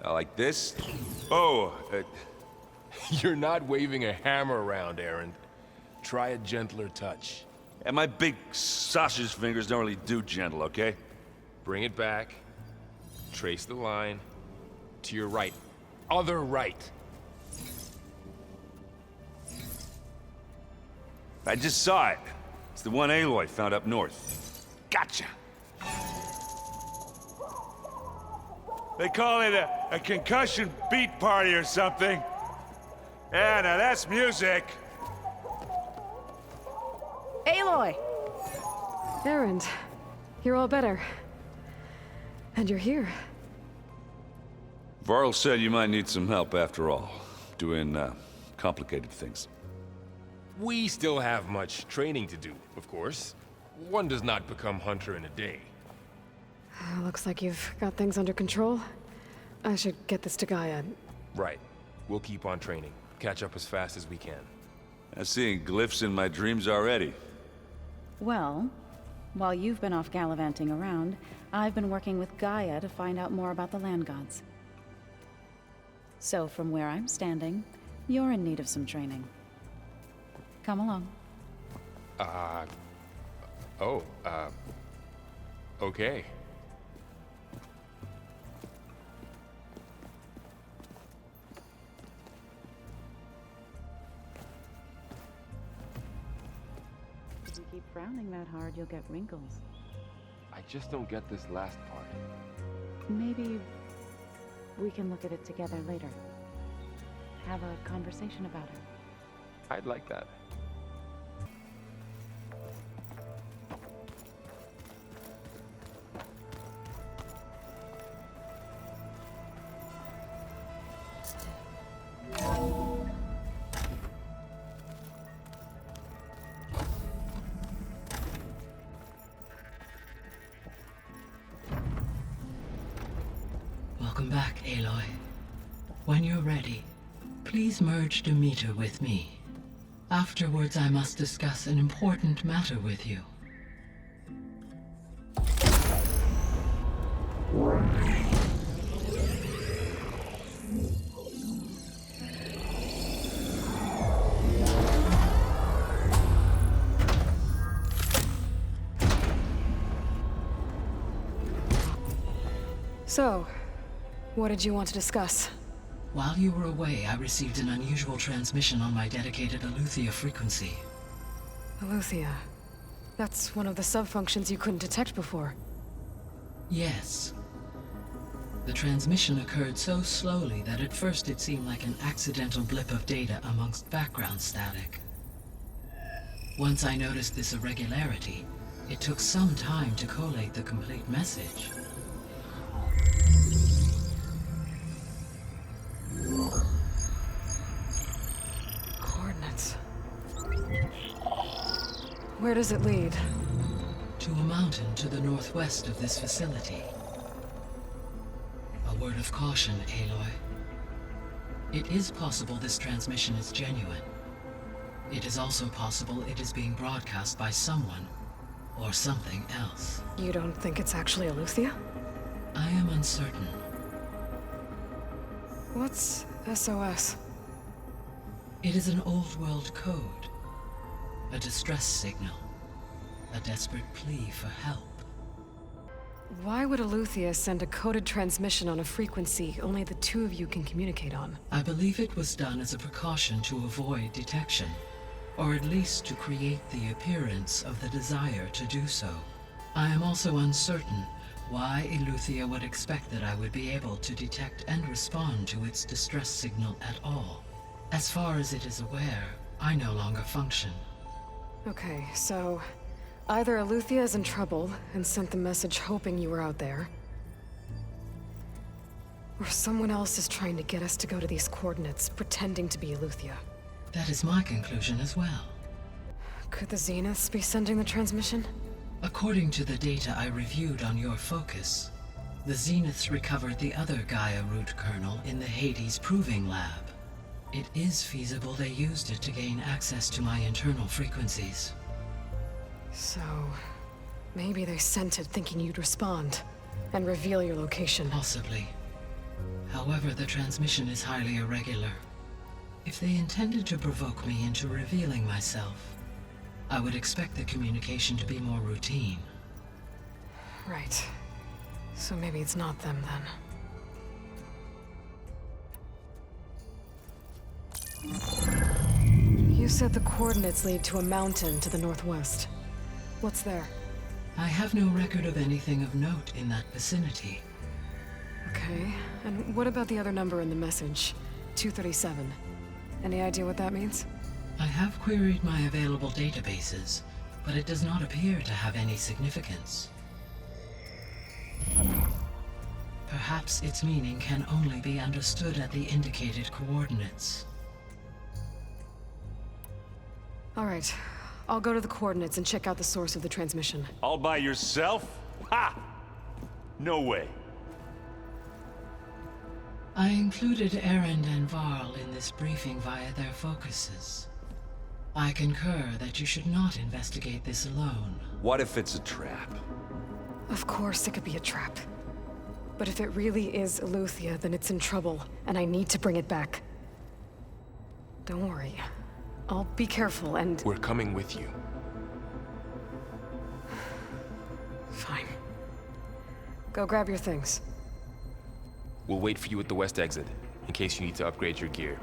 Like this? Oh, You're not waving a hammer around, Erend. Try a gentler touch. and my big sausage fingers don't really do gentle, okay? Bring it back. Trace the line. To your right. Other right. I just saw it. It's the one Aloy found up north. Gotcha! They call it a concussion beat party or something. Yeah, now that's music. Aloy! Erend, you're all better. And you're here. Varl said you might need some help after all. Doing, complicated things. We still have much training to do, of course. One does not become hunter in a day. Looks like you've got things under control. I should get this to GAIA. Right. We'll keep on training. Catch up as fast as we can. I'm seeing glyphs in my dreams already. Well, while you've been off gallivanting around, I've been working with GAIA to find out more about the land gods. So from where I'm standing, you're in need of some training. Come along. Okay. If you keep frowning that hard, you'll get wrinkles. I just don't get this last part. Maybe we can look at it together later. Have a conversation about it. I'd like that. Welcome back, Aloy. When you're ready, please merge Demeter with me. Afterwards, I must discuss an important matter with you. So, what did you want to discuss? While you were away, I received an unusual transmission on my dedicated Aletheia frequency. Aletheia. That's one of the sub-functions you couldn't detect before. Yes. The transmission occurred so slowly that at first it seemed like an accidental blip of data amongst background static. Once I noticed this irregularity, it took some time to collate the complete message. Coordinates. Where does it lead? To a mountain to the northwest of this facility. A word of caution, Aloy. It is possible this transmission is genuine. It is also possible it is being broadcast by someone or something else. You don't think it's actually Aletheia? I am uncertain. What's SOS? It is an old-world code. A distress signal. A desperate plea for help. Why would Aletheia send a coded transmission on a frequency only the two of you can communicate on? I believe it was done as a precaution to avoid detection, or at least to create the appearance of the desire to do so. I am also uncertain why Aletheia would expect that I would be able to detect and respond to its distress signal at all. As far as it is aware, I no longer function. Okay, so either Aletheia is in trouble and sent the message hoping you were out there, or someone else is trying to get us to go to these coordinates, pretending to be Aletheia. That is my conclusion as well. Could the Zeniths be sending the transmission? According to the data I reviewed on your focus, the Zeniths recovered the other GAIA root kernel in the Hades Proving Lab. It is feasible they used it to gain access to my internal frequencies. So, maybe they sent it thinking you'd respond and reveal your location. Possibly. However, the transmission is highly irregular. If they intended to provoke me into revealing myself, I would expect the communication to be more routine. Right. So maybe it's not them then. You said the coordinates lead to a mountain to the northwest. What's there? I have no record of anything of note in that vicinity. Okay, and what about the other number in the message? 237. Any idea what that means? I have queried my available databases, but it does not appear to have any significance. Perhaps its meaning can only be understood at the indicated coordinates. All right, I'll go to the coordinates and check out the source of the transmission. All by yourself? Ha! No way. I included Erend and Varl in this briefing via their focuses. I concur that you should not investigate this alone. What if it's a trap? Of course it could be a trap. But if it really is Eleuthia, then it's in trouble, and I need to bring it back. Don't worry. I'll be careful and... We're coming with you. Fine. Go grab your things. We'll wait for you at the west exit, in case you need to upgrade your gear.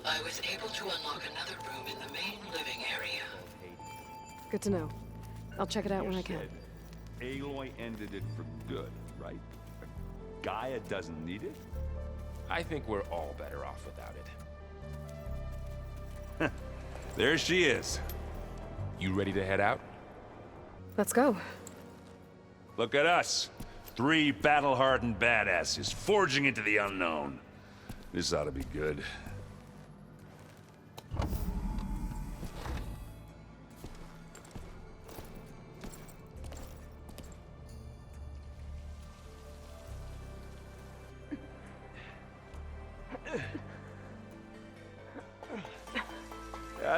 I was able to unlock another room in the main living area. Good to know. I'll check it out when I can. Aloy ended it for good, right? Gaia doesn't need it? I think we're all better off without it. There she is. You ready to head out? Let's go. Look at us. 3 battle-hardened badasses forging into the unknown. This ought to be good.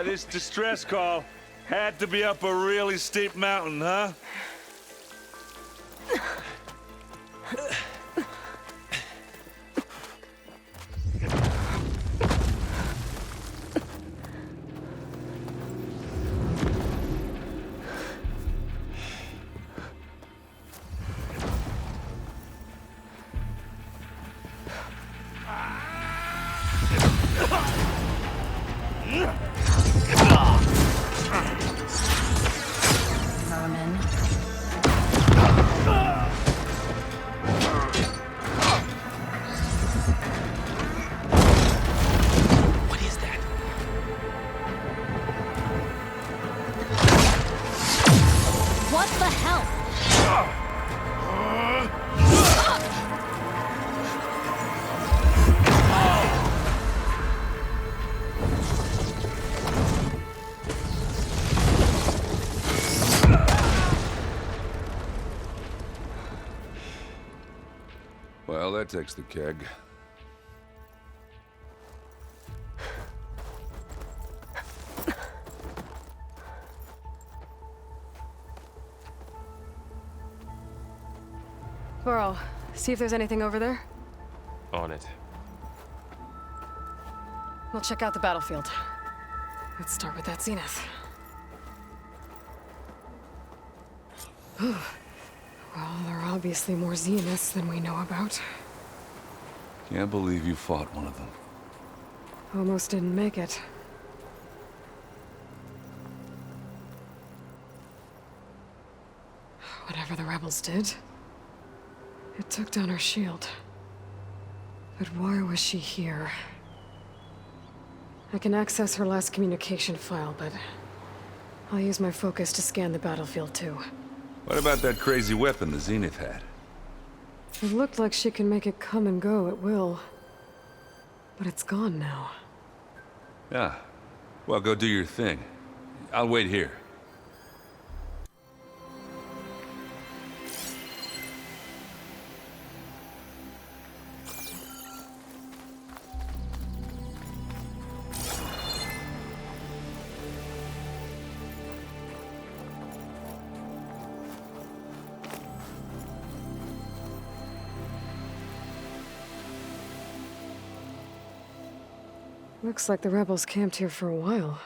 This distress call had to be up a really steep mountain, huh? Vermin. What is that? What the hell? Well, that takes the keg. Varl, see if there's anything over there. On it. We'll check out the battlefield. Let's start with that Zenith. Whew. Well, there are obviously more Zeniths than we know about. Can't believe you fought one of them. Almost didn't make it. Whatever the rebels did, it took down her shield. But why was she here? I can access her last communication file, but I'll use my focus to scan the battlefield too. What about that crazy weapon the Zenith had? It looked like she can make it come and go at will. But it's gone now. Yeah. Well, go do your thing. I'll wait here. Looks like the rebels camped here for a while.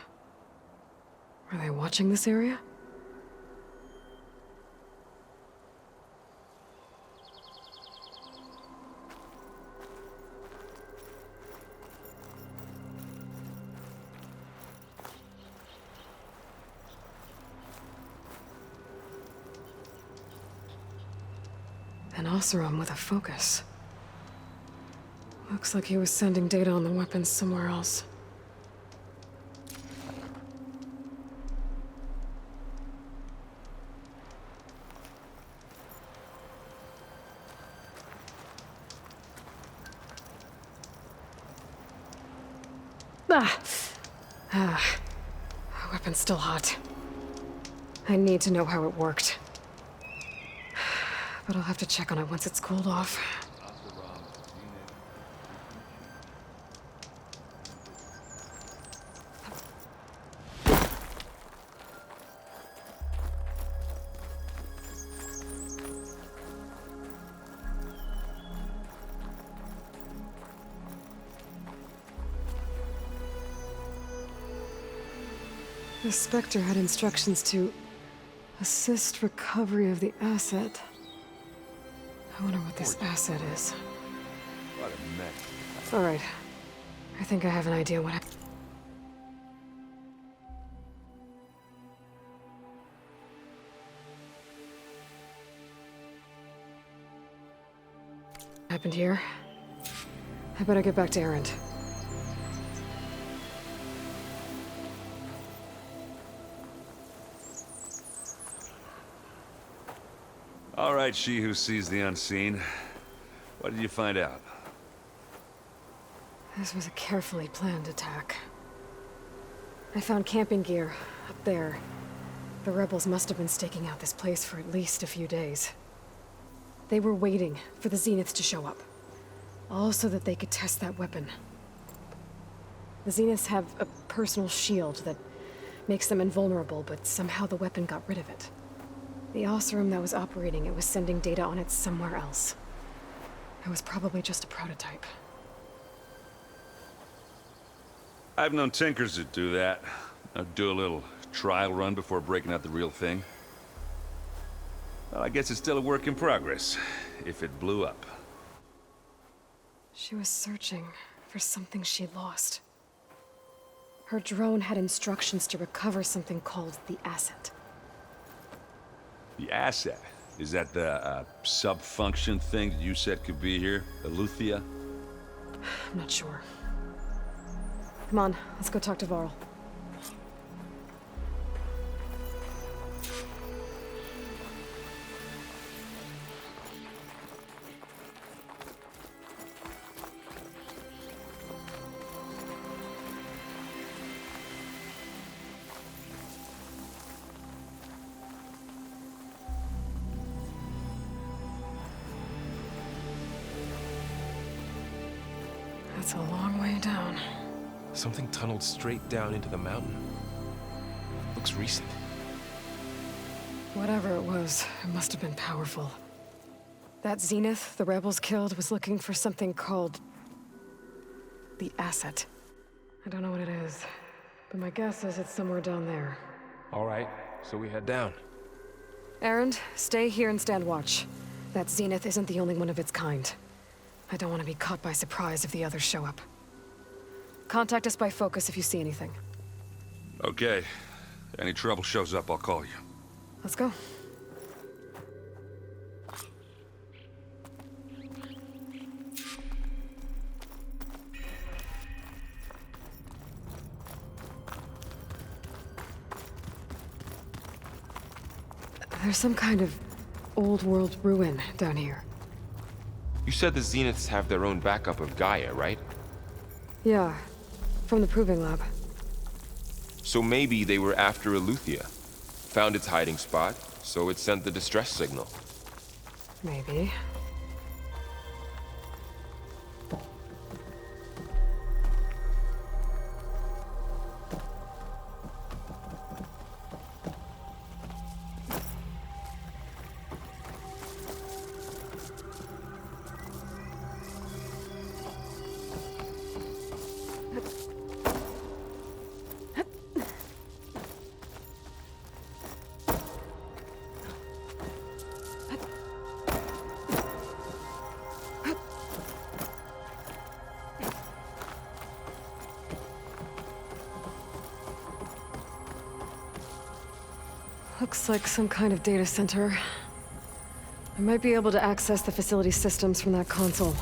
Are they watching this area? An Oseram with a focus. Looks like he was sending data on the weapons somewhere else. Weapon's still hot. I need to know how it worked. But I'll have to check on it once it's cooled off. The Spectre had instructions to assist recovery of the asset. I wonder what this asset is. What a mess. All right. I think I have an idea what happened here. I better get back to Erend. All right, she who sees the unseen. What did you find out? This was a carefully planned attack. I found camping gear up there. The rebels must have been staking out this place for at least a few days. They were waiting for the Zeniths to show up. All so that they could test that weapon. The Zeniths have a personal shield that makes them invulnerable, but somehow the weapon got rid of it. The Oseram that was operating it was sending data on it somewhere else. It was probably just a prototype. I've known tinkers that do that. Do a little trial run before breaking out the real thing. Well, I guess it's still a work in progress, if it blew up. She was searching for something she'd lost. Her drone had instructions to recover something called the asset. The asset? Is that the sub-function thing that you said could be here? Eleuthia? I'm not sure. Come on, let's go talk to Varl. That's a long way down. Something tunneled straight down into the mountain. Looks recent. Whatever it was, it must have been powerful. That Zenith the rebels killed was looking for something called the asset. I don't know what it is, but my guess is it's somewhere down there. All right, so we head down. Erend, stay here and stand watch. That Zenith isn't the only one of its kind. I don't want to be caught by surprise if the others show up. Contact us by focus if you see anything. Okay. Any trouble shows up, I'll call you. Let's go. There's some kind of old world ruin down here. You said the Zeniths have their own backup of GAIA, right? Yeah, from the proving lab. So maybe they were after Eleuthia. Found its hiding spot, so it sent the distress signal. Maybe. Looks like some kind of data center. I might be able to access the facility systems from that console.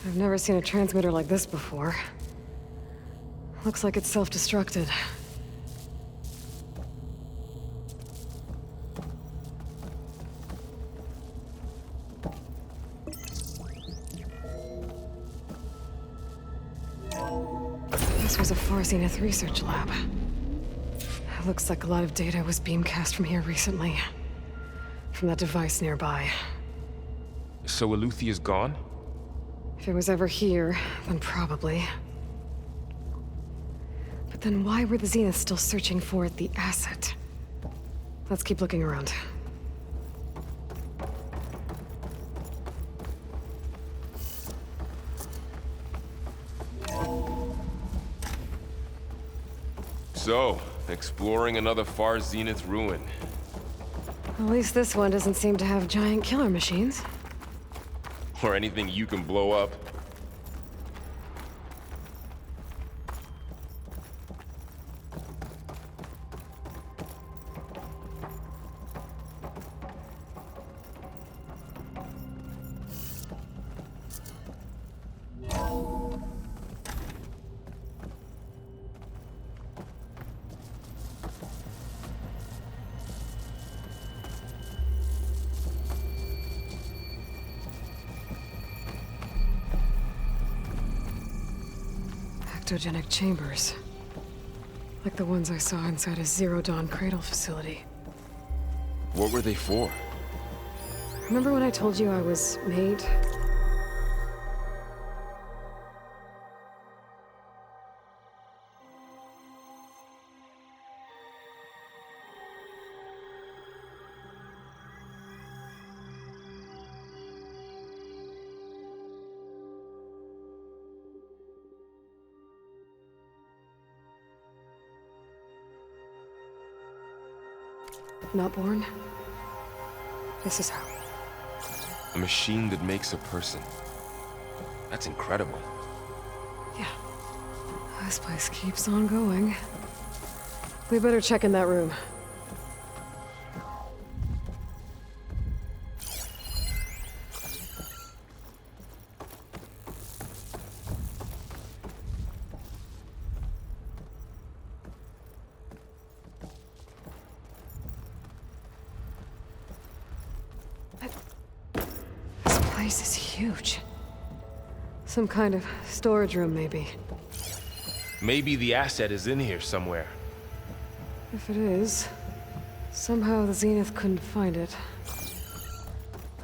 I've never seen a transmitter like this before. Looks like it's self-destructed. This was a Far Zenith research lab. Looks like a lot of data was beamcast from here recently. From that device nearby. So Eleuthia's gone? If it was ever here, then probably. But then why were the Zeniths still searching for the asset? Let's keep looking around. So, exploring another Far Zenith ruin. At least this one doesn't seem to have giant killer machines. Or anything you can blow up. Ectogenic chambers. Like the ones I saw inside a Zero Dawn Cradle facility. What were they for? Remember when I told you I was made? Not born? This is how. A machine that makes a person. That's incredible. Yeah. This place keeps on going. We better check in that room. This is huge. Some kind of storage room, maybe. Maybe the asset is in here somewhere. If it is, somehow the Zenith couldn't find it.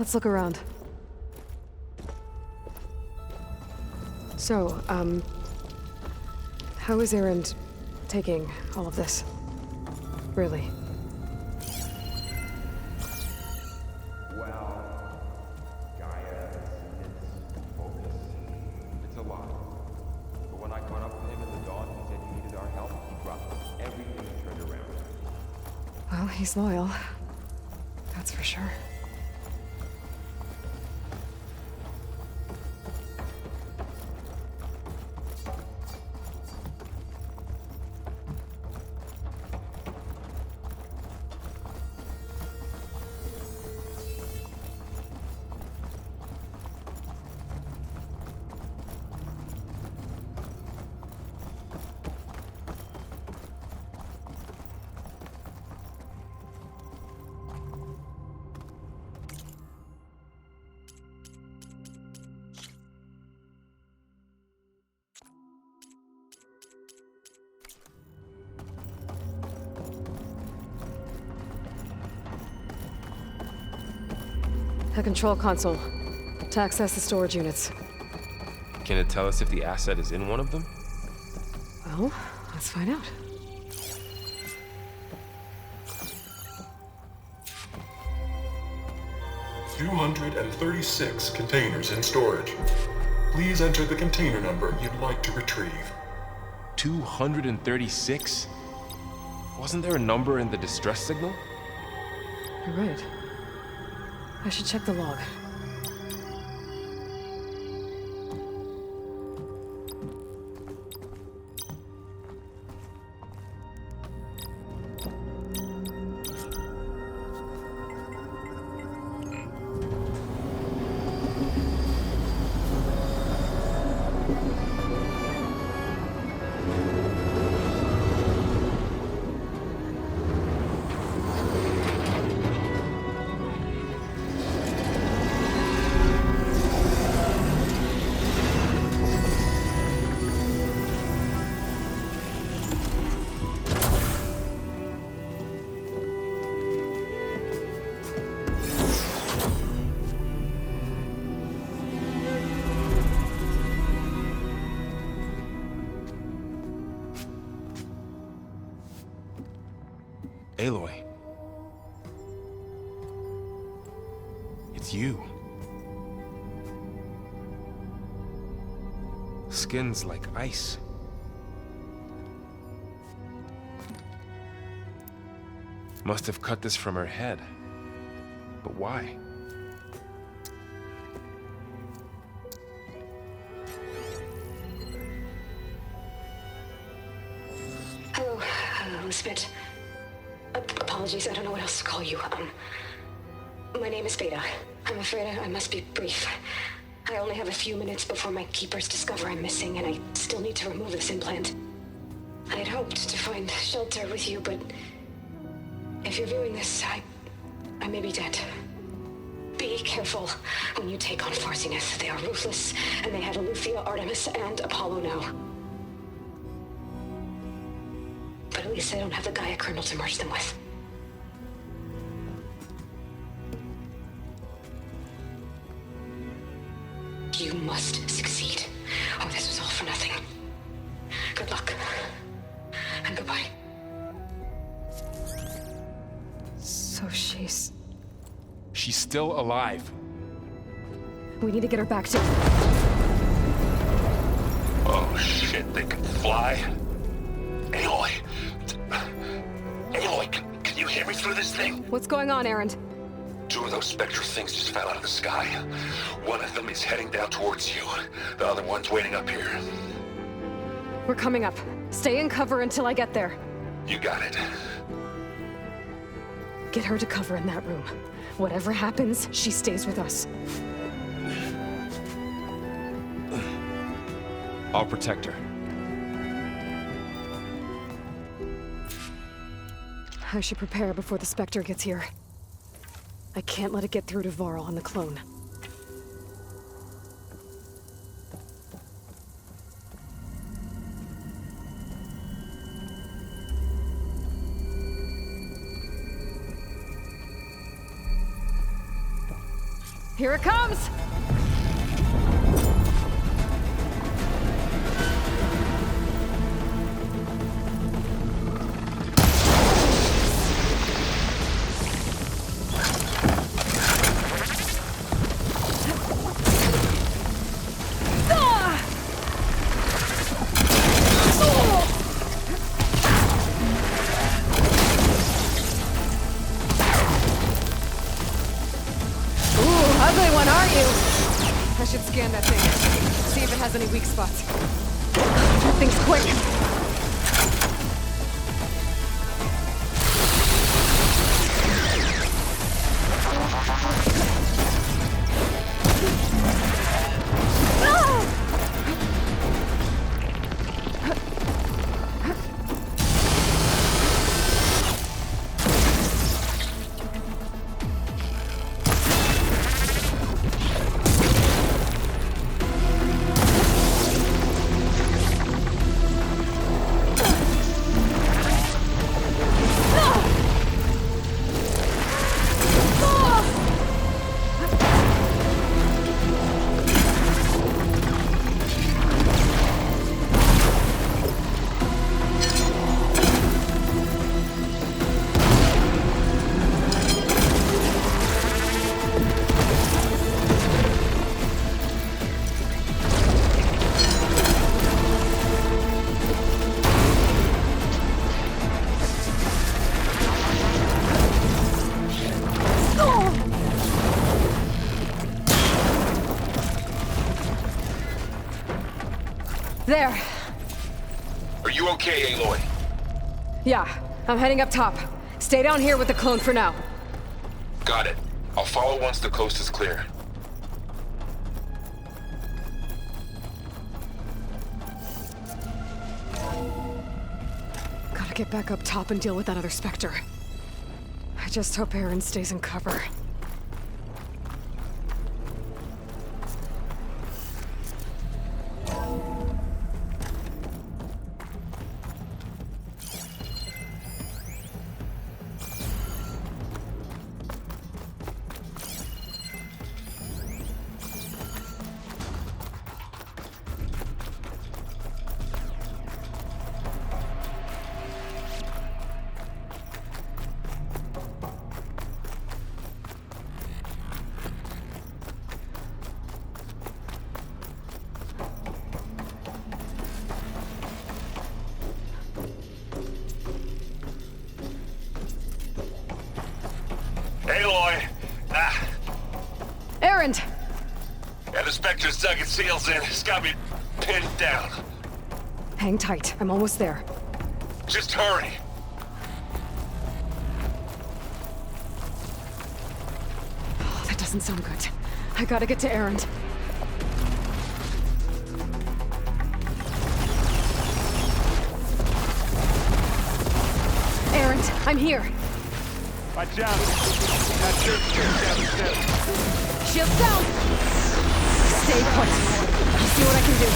Let's look around. So, how is Erend taking all of this? Really? Well, he's loyal. That's for sure. A control console. To access the storage units. Can it tell us if the asset is in one of them? Well, let's find out. "236 containers in storage. Please enter the container number you'd like to retrieve." 236? Wasn't there a number in the distress signal? You're right. I should check the log. Aloy. It's you. Skin's like ice. Must have cut this from her head. But why? Hello, Elizabeth. Apologies, I don't know what else to call you. My name is Beta. I'm afraid I must be brief. I only have a few minutes before my keepers discover I'm missing, and I still need to remove this implant. I had hoped to find shelter with you, but if you're viewing this, I may be dead. Be careful when you take on Far Zenith. They are ruthless, and they have Eleuthia, Artemis, and Apollo now. But at least I don't have the GAIA kernel to merge them with. You must succeed, or this was all for nothing. Good luck. And goodbye. So she's... She's still alive. We need to get her back to... Oh shit, they can fly? Aloy! Aloy, can you hear me through this thing? What's going on, Erend? 2 of those Spectre things just fell out of the sky. One of them is heading down towards you. The other one's waiting up here. We're coming up. Stay in cover until I get there. You got it. Get her to cover in that room. Whatever happens, she stays with us. I'll protect her. I should prepare before the Spectre gets here. I can't let it get through to Varl and the clone. Here it comes! Ugly one, are you? I should scan that thing. See if it has any weak spots. That thing's quick. There. Are you okay, Aloy? Yeah, I'm heading up top. Stay down here with the clone for now. Got it. I'll follow once the coast is clear. Gotta get back up top and deal with that other Spectre. I just hope Erend stays in cover. Aloy! Ah, Erend! yeah, the Spectre's dug its heels in. It's got me pinned down. Hang tight, I'm almost there. Just hurry. Oh, that doesn't sound good. I gotta get to Erend. Erend, I'm here. Watch out! That church down the steps. Shields down! Stay put. I'll see what I can do.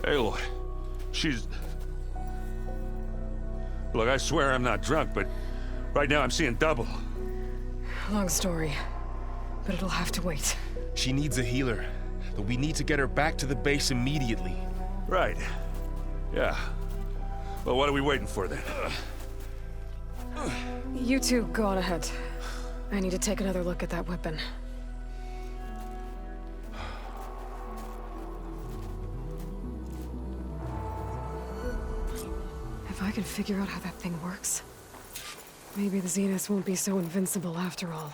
Aloy, she's... Look, I swear I'm not drunk, but right now I'm seeing double. Long story, but it'll have to wait. She needs a healer, but we need to get her back to the base immediately. Right. Yeah. Well, what are we waiting for then? You two go on ahead. I need to take another look at that weapon. If I can figure out how that thing works, maybe the Zeniths won't be so invincible after all.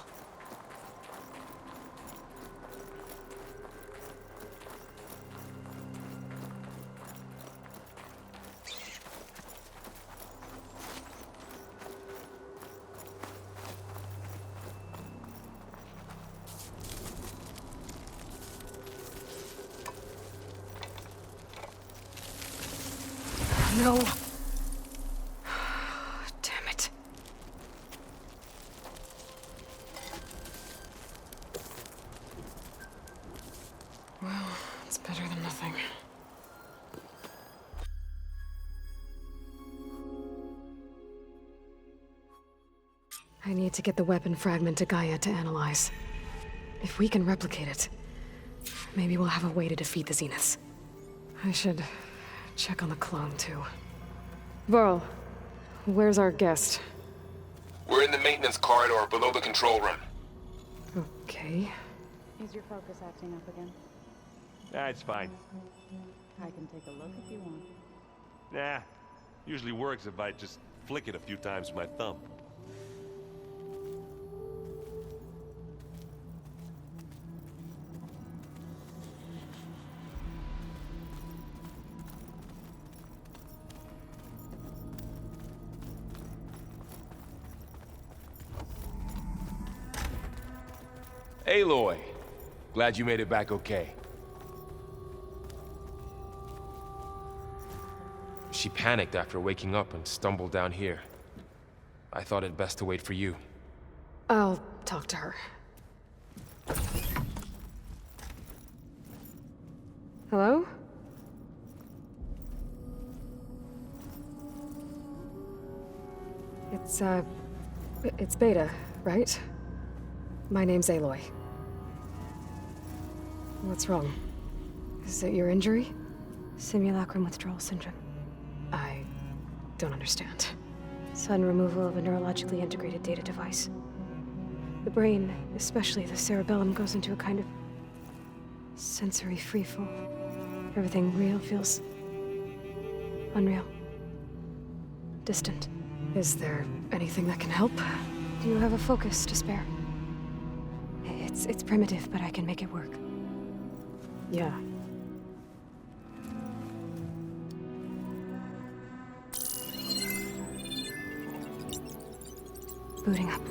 No. Damn it. Well, it's better than nothing. I need to get the weapon fragment to GAIA to analyze. If we can replicate it, maybe we'll have a way to defeat the Zeniths. I should check on the clone, too. Varl, where's our guest? We're in the maintenance corridor below the control room. Okay. Is your focus acting up again? Nah, it's fine. I can take a look if you want. Nah. Usually works if I just flick it a few times with my thumb. Aloy, glad you made it back okay. she panicked after waking up and stumbled down here. I thought it best to wait for you. I'll talk to her. Hello? It's Beta, right? My name's Aloy. What's wrong? Is it your injury? Simulacrum withdrawal syndrome. I don't understand. Sudden removal of a neurologically integrated data device. The brain, especially the cerebellum, goes into a kind of sensory freefall. Everything real feels unreal. Distant. Is there anything that can help? Do you have a focus to spare? It's primitive, but I can make it work. Yeah. Booting up.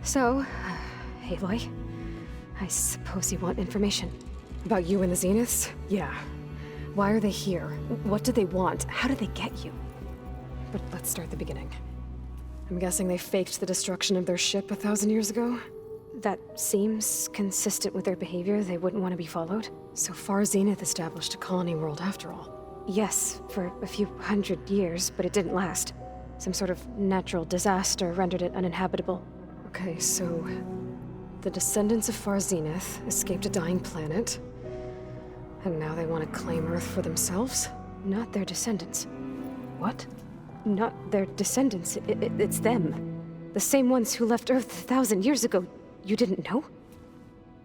So, Aloy, I suppose you want information. About you and the Zeniths? Yeah. Why are they here? What do they want? How did they get you? But let's start the beginning. I'm guessing they faked the destruction of their ship 1,000 years ago? That seems consistent with their behavior. They wouldn't want to be followed. So Far Zenith established a colony world after all. Yes, for a few hundred years, but it didn't last. Some sort of natural disaster rendered it uninhabitable. Okay, so the descendants of Far Zenith escaped a dying planet, and now they want to claim Earth for themselves? Not their descendants. What? Not their descendants. It's them. The same ones who left Earth 1,000 years ago. You didn't know?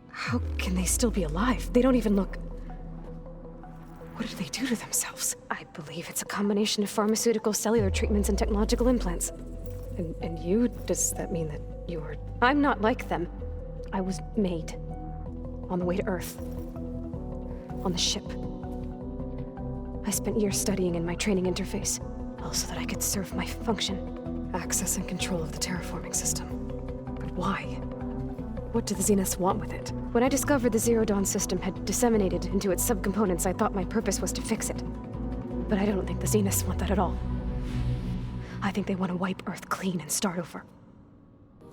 How can they still be alive? They don't even look... What did they do to themselves? I believe it's a combination of pharmaceutical, cellular treatments, and technological implants. And you? Does that mean that you are... I'm not like them. I was made. On the way to Earth. On the ship. I spent years studying in my training interface, all so that I could serve my function. Access and control of the terraforming system. But why? What do the Zeniths want with it? When I discovered the Zero Dawn system had disseminated into its subcomponents, I thought my purpose was to fix it. But I don't think the Zeniths want that at all. I think they want to wipe Earth clean and start over.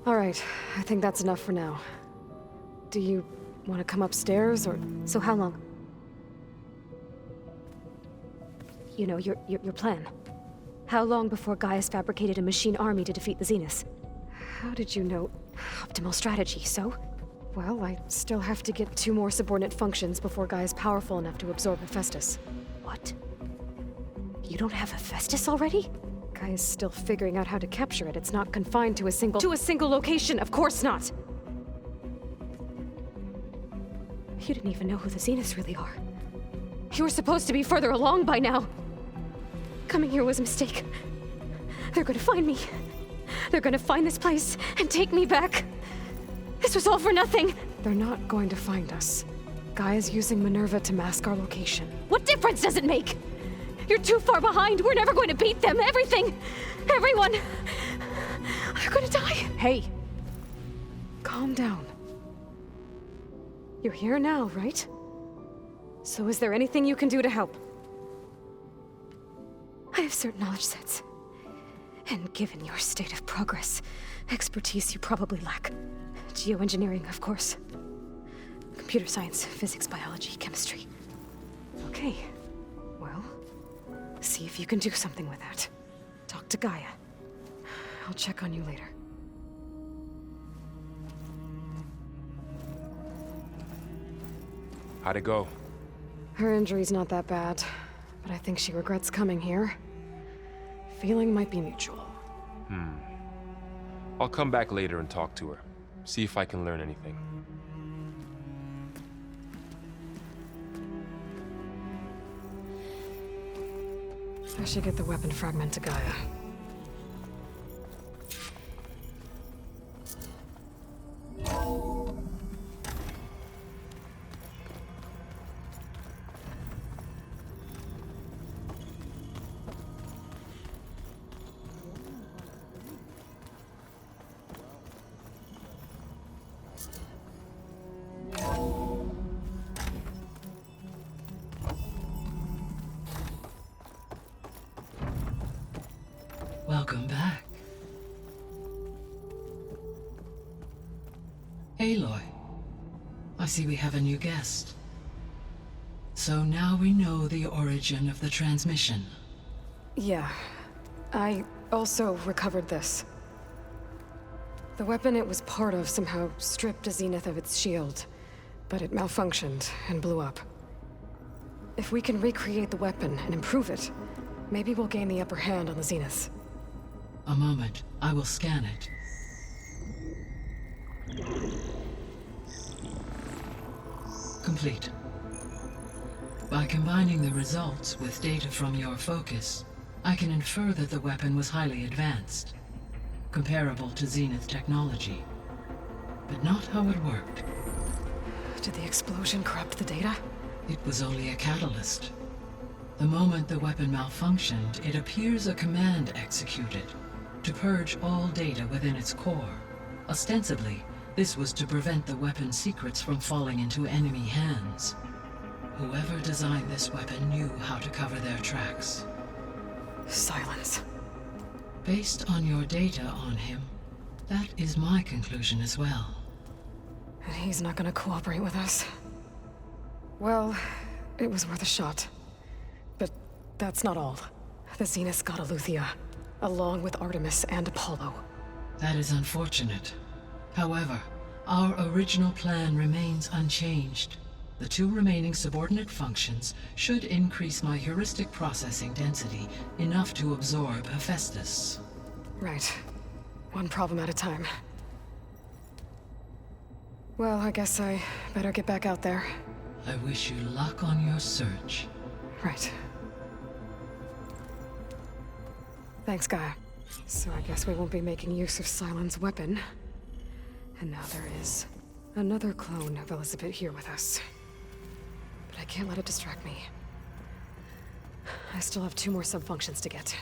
All right, I think that's enough for now. Do you want to come upstairs, or... So how long? You know, your plan. How long before GAIA's fabricated a machine army to defeat the Zeniths? How did you know? Optimal strategy, so? Well, I still have to get 2 more subordinate functions before GAIA's powerful enough to absorb Hephaestus. What? You don't have Hephaestus already? GAIA's still figuring out how to capture it. It's not confined to a single... To a single location! Of course not! You didn't even know who the Zeniths really are. You were supposed to be further along by now! Coming here was a mistake. They're gonna find me. They're gonna find this place and take me back. This was all for nothing! They're not going to find us. GAIA's using Minerva to mask our location. What difference does it make? You're too far behind! We're never going to beat them! Everything! Everyone! They're gonna die! Hey! Calm down. You're here now, right? So is there anything you can do to help? I have certain knowledge sets. And given your state of progress, expertise you probably lack. Geoengineering, of course. Computer science, physics, biology, chemistry. Okay. Well, see if you can do something with that. Talk to GAIA. I'll check on you later. How'd it go? Her injury's not that bad, but I think she regrets coming here. Feeling might be mutual. I'll come back later and talk to her. See if I can learn anything. I should get the weapon fragment to GAIA. Welcome back. Aloy, I see we have a new guest. So now we know the origin of the transmission. Yeah. I also recovered this. The weapon it was part of somehow stripped Zenith of its shield, but it malfunctioned and blew up. If we can recreate the weapon and improve it, maybe we'll gain the upper hand on the Zeniths. A moment, I will scan it. Complete. By combining the results with data from your focus, I can infer that the weapon was highly advanced, comparable to Zenith technology, but not how it worked. Did the explosion corrupt the data? It was only a catalyst. The moment the weapon malfunctioned, it appears a command executed to purge all data within its core. Ostensibly, this was to prevent the weapon's secrets from falling into enemy hands. Whoever designed this weapon knew how to cover their tracks. Silence. Based on your data on him, that is my conclusion as well. And he's not gonna cooperate with us. Well, it was worth a shot. But that's not all. The Zeniths got Eleuthia, along with Artemis and Apollo. That is unfortunate. However, our original plan remains unchanged. The 2 remaining subordinate functions should increase my heuristic processing density enough to absorb Hephaestus. Right. One problem at a time. Well, I guess I better get back out there. I wish you luck on your search. Right. Thanks, Gaia. So I guess we won't be making use of Sylens' weapon. And now there is another clone of Elizabeth here with us. But I can't let it distract me. I still have 2 more sub-functions to get.